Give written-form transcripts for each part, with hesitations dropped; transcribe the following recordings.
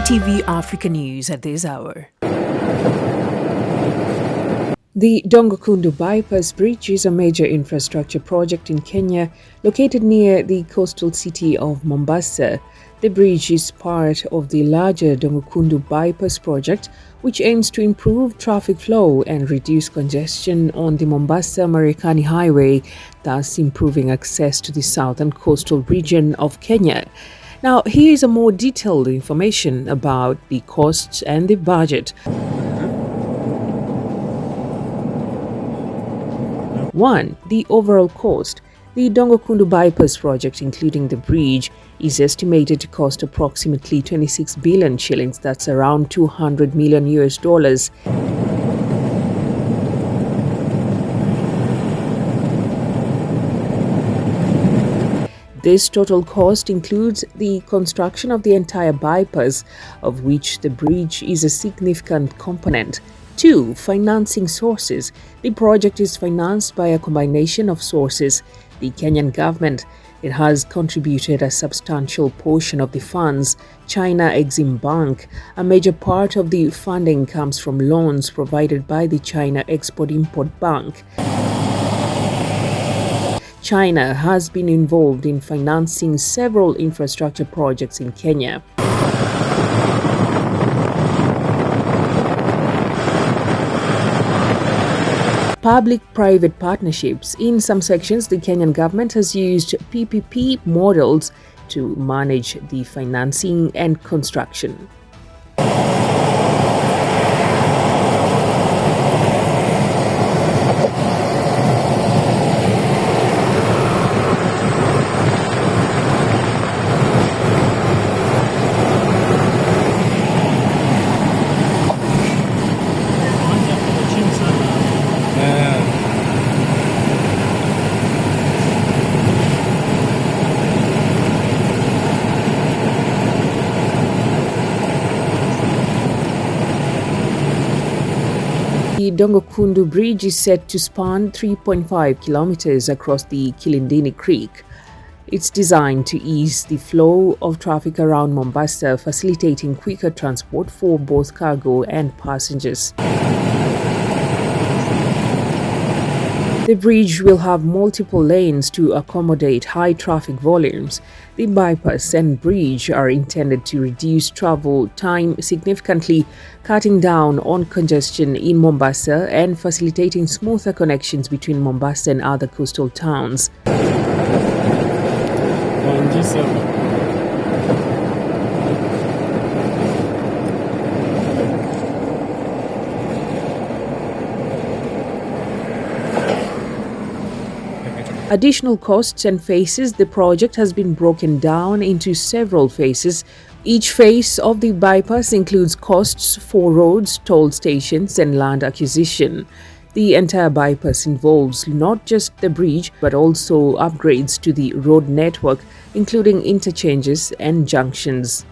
ETV Africa News at this hour. The Dongokundu Bypass Bridge is a major infrastructure project in Kenya located near the coastal city of Mombasa. The bridge is part of the larger Dongokundu Bypass project, which aims to improve traffic flow and reduce congestion on the Mombasa-Marekani Highway, thus improving access to the southern coastal region of Kenya. Now, here is a more detailed information about the costs and the budget. 1. The overall cost. The Dongokundu Bypass project, including the bridge, is estimated to cost approximately 26 billion shillings, that's around $200 million. This total cost includes the construction of the entire bypass, of which the bridge is a significant component. 2. Financing sources. The project is financed by a combination of sources. The Kenyan government, it has contributed a substantial portion of the funds. China Exim Bank, a major part of the funding comes from loans provided by the China Export-Import Bank. China has been involved in financing several infrastructure projects in Kenya. Public-private partnerships. In some sections, the Kenyan government has used PPP models to manage the financing and construction. The Dongokundu Bridge is set to span 3.5 kilometers across the Kilindini Creek. It's designed to ease the flow of traffic around Mombasa, facilitating quicker transport for both cargo and passengers. The bridge will have multiple lanes to accommodate high traffic volumes. The bypass and bridge are intended to reduce travel time significantly, cutting down on congestion in Mombasa and facilitating smoother connections between Mombasa and other coastal towns. Additional costs and phases. The project has been broken down into several phases. Each phase of the bypass includes costs for roads, toll stations, and land acquisition. The entire bypass involves not just the bridge, but also upgrades to the road network, including interchanges and junctions.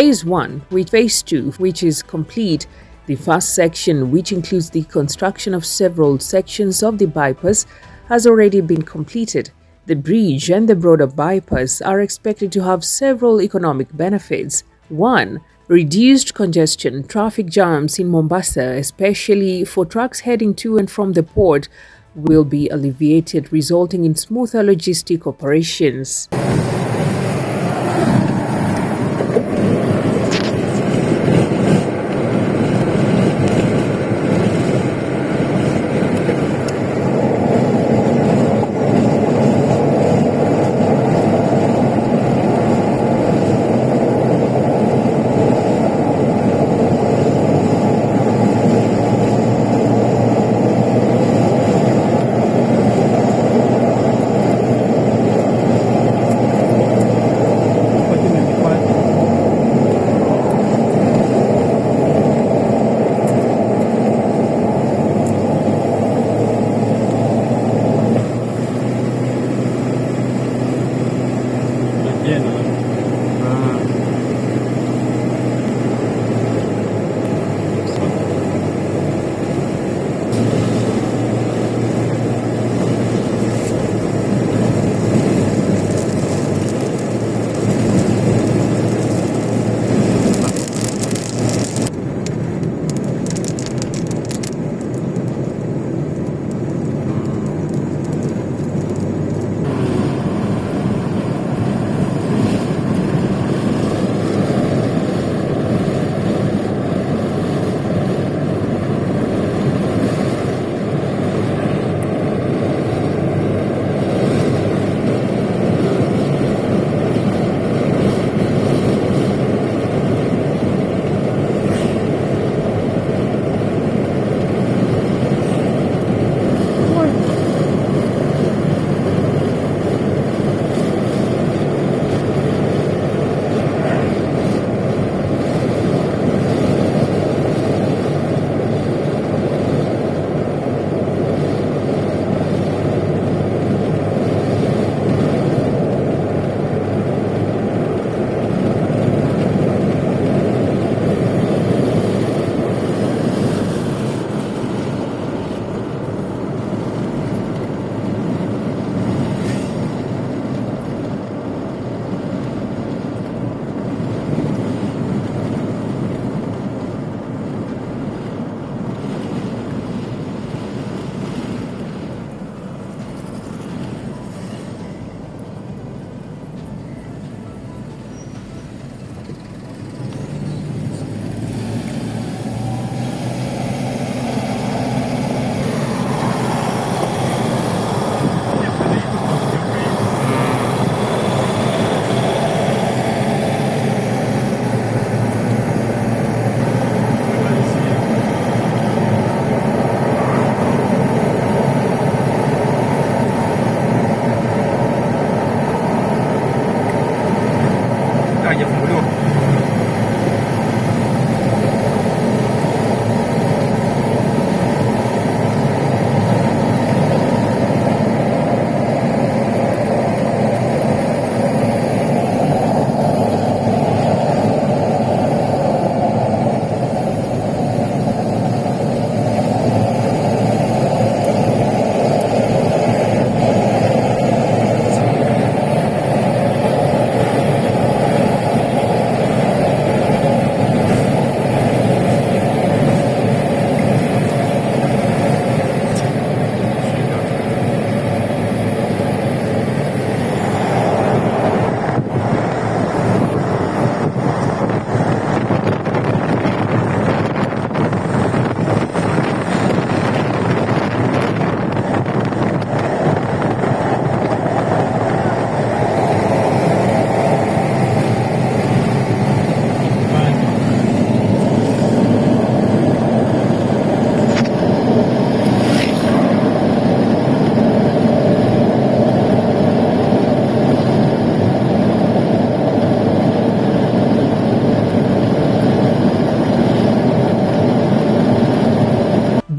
Phase 1, with Phase 2, which is complete. The first section, which includes the construction of several sections of the bypass, has already been completed. The bridge and the broader bypass are expected to have several economic benefits. 1. Reduced congestion. Traffic jams in Mombasa, especially for trucks heading to and from the port, will be alleviated, resulting in smoother logistic operations.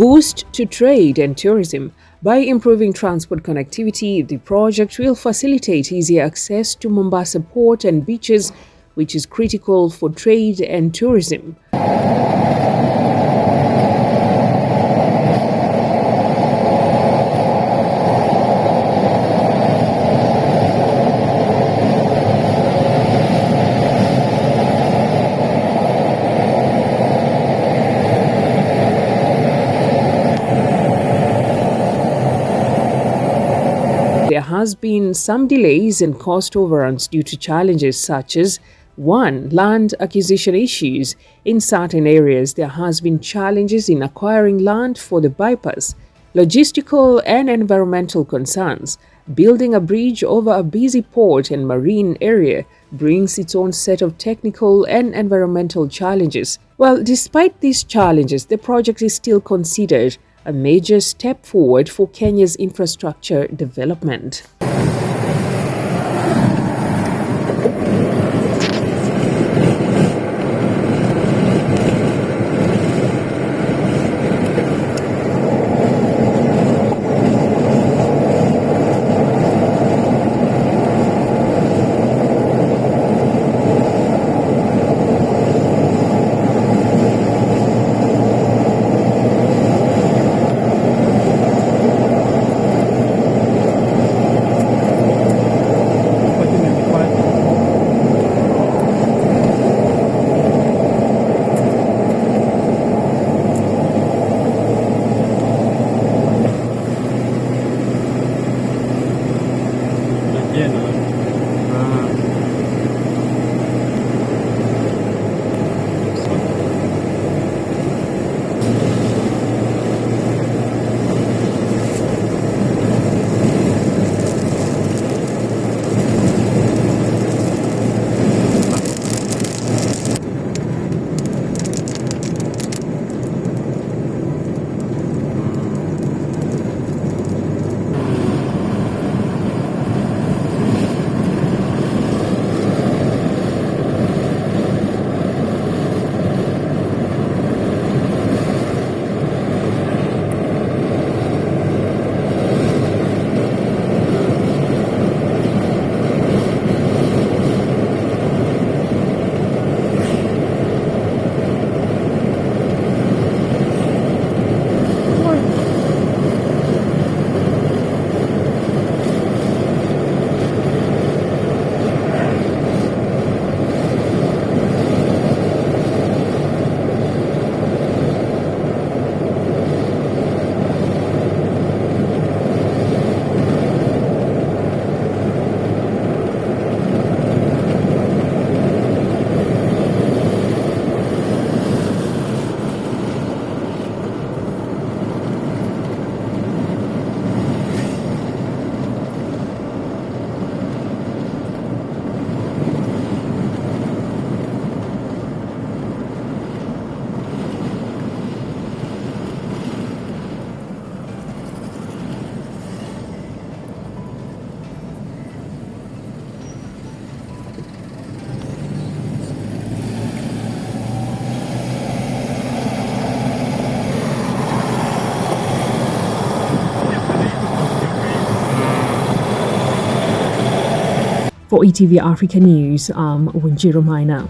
Boost to trade and tourism. By improving transport connectivity, the project will facilitate easy access to Mombasa port and beaches, which is critical for trade and tourism. There has been some delays and cost overruns due to challenges such as 1. Land acquisition issues. In certain areas, there has been challenges in acquiring land for the bypass, logistical and environmental concerns. Building a bridge over a busy port and marine area brings its own set of technical and environmental challenges. Well, despite these challenges, the project is still considered a major step forward for Kenya's infrastructure development. For ETV Africa News, I'm Winjiro Maina.